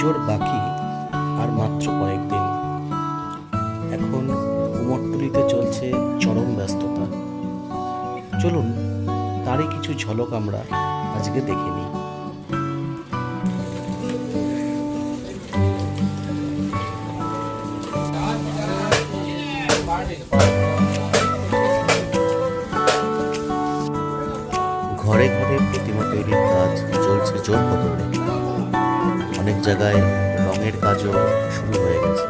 পুজোর বাকি আর মাত্র কয়েকদিন। এখন কুমোরটুলিতে চলছে চরম ব্যস্ততা। চলুন তারই কিছু ঝলক আমরা আজকে দেখে নিই। ঘরে ঘরে প্রতিমা তৈরির কাজ চলছে জোর কদমে। অনেক জায়গায় রঙের কাজও শুরু হয়ে গেছে।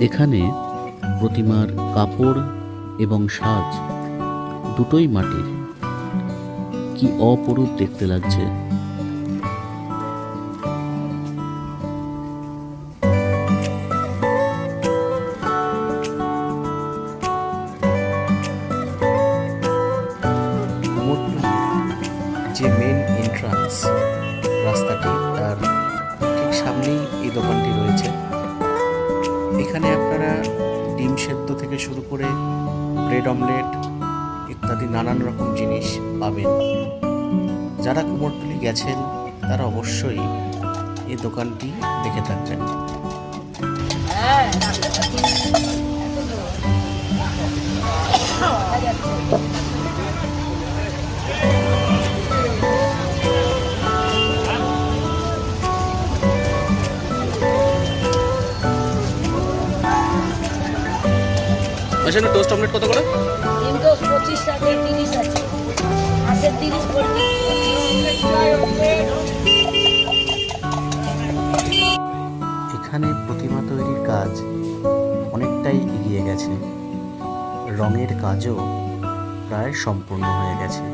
এখানে প্রতিমার কাপড় এবং সাজ দুটোই মাটির। কি অপরূপ দেখতে লাগছে। যে মেন এন্ট্রান্স রাস্তাটি, তার ঠিক সামনেই এই দোকানটি রয়েছে। এখানে আপনারা ডিম সেদ্ধ থেকে শুরু করে ব্রেড অমলেট ইত্যাদি নানান রকম জিনিস পাবেন। যারা কুমোরটুলি গেছেন তারা অবশ্যই এই দোকানটি দেখে থাকবেন। এখানে টোস্ট অমলেট কত করে? ডিম টোস্ট 25 টাকা 30 আছে। আছে 30 বলতে এখানে প্রতিমা তৈরির কাজ অনেকটাই এগিয়ে গেছে। রঙের কাজও প্রায় সম্পূর্ণ হয়ে গেছে।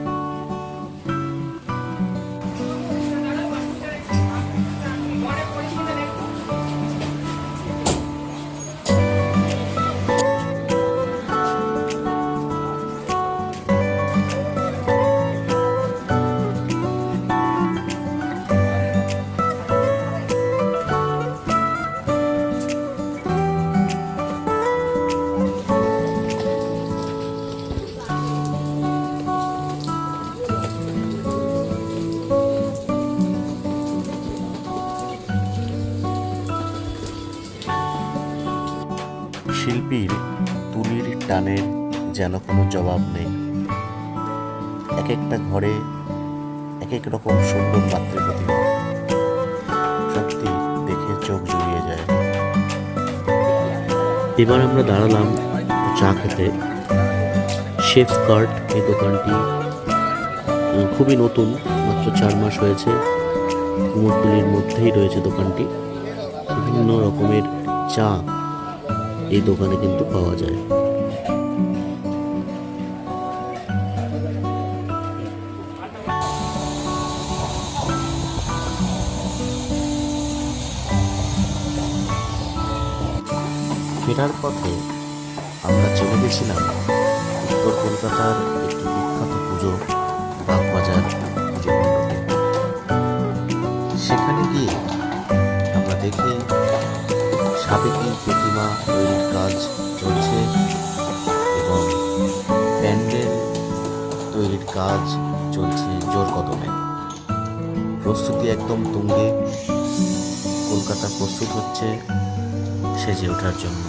শিল্পীর তুলির টানের যেন কোনো জবাব নেই। এক একটা ঘরে এক এক রকম সুন্দর মাতৃপ্রতিমা, সত্যি দেখে চোখ জুড়িয়ে যায়। এবার আমরা দাঁড়ালাম চা খেতে। শেফ কার্ট এই দোকানটি খুবই নতুন, মাত্র 4 মাস হয়েছে। কুমোরটুলির মধ্যেই রয়েছে দোকানটি। বিভিন্ন রকমের চা এই দোকানে কিন্তু পাওয়া যায়। ফেরার পথে আমরা চলে গেছিলাম উত্তর কলকাতার একটি বিখ্যাত পুজো, বাগবাজার পুজো মণ্ডপে। সেখানে গিয়ে আমরা দেখি সাবেকি প্রতিমা তৈরির কাজ চলছে এবং প্যান্ডেল তৈরির কাজ চলছে জোর কদমে। প্রস্তুতি একদম তুঙ্গে। কলকাতা প্রস্তুত হচ্ছে সেজে ওঠার জন্য।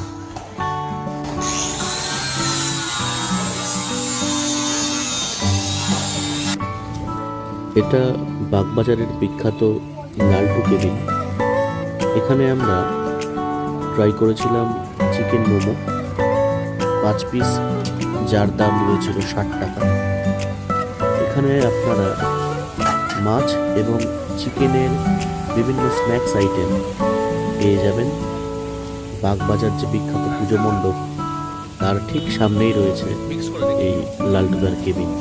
এটা বাগবাজারের বিখ্যাত লালটু কেবিন। এখানে আমরা ট্রাই করেছিলাম চিকেন মোমো, 5 পিস, যার দাম রয়েছিল 60 টাকা। এখানে আপনারা মাছ এবং চিকেনের বিভিন্ন স্ন্যাক্স আইটেম পেয়ে যাবেন। বাগবাজার যে বিখ্যাত পুজো মণ্ডপ, তার ঠিক সামনেই রয়েছে এই লালটুদার কেবিন।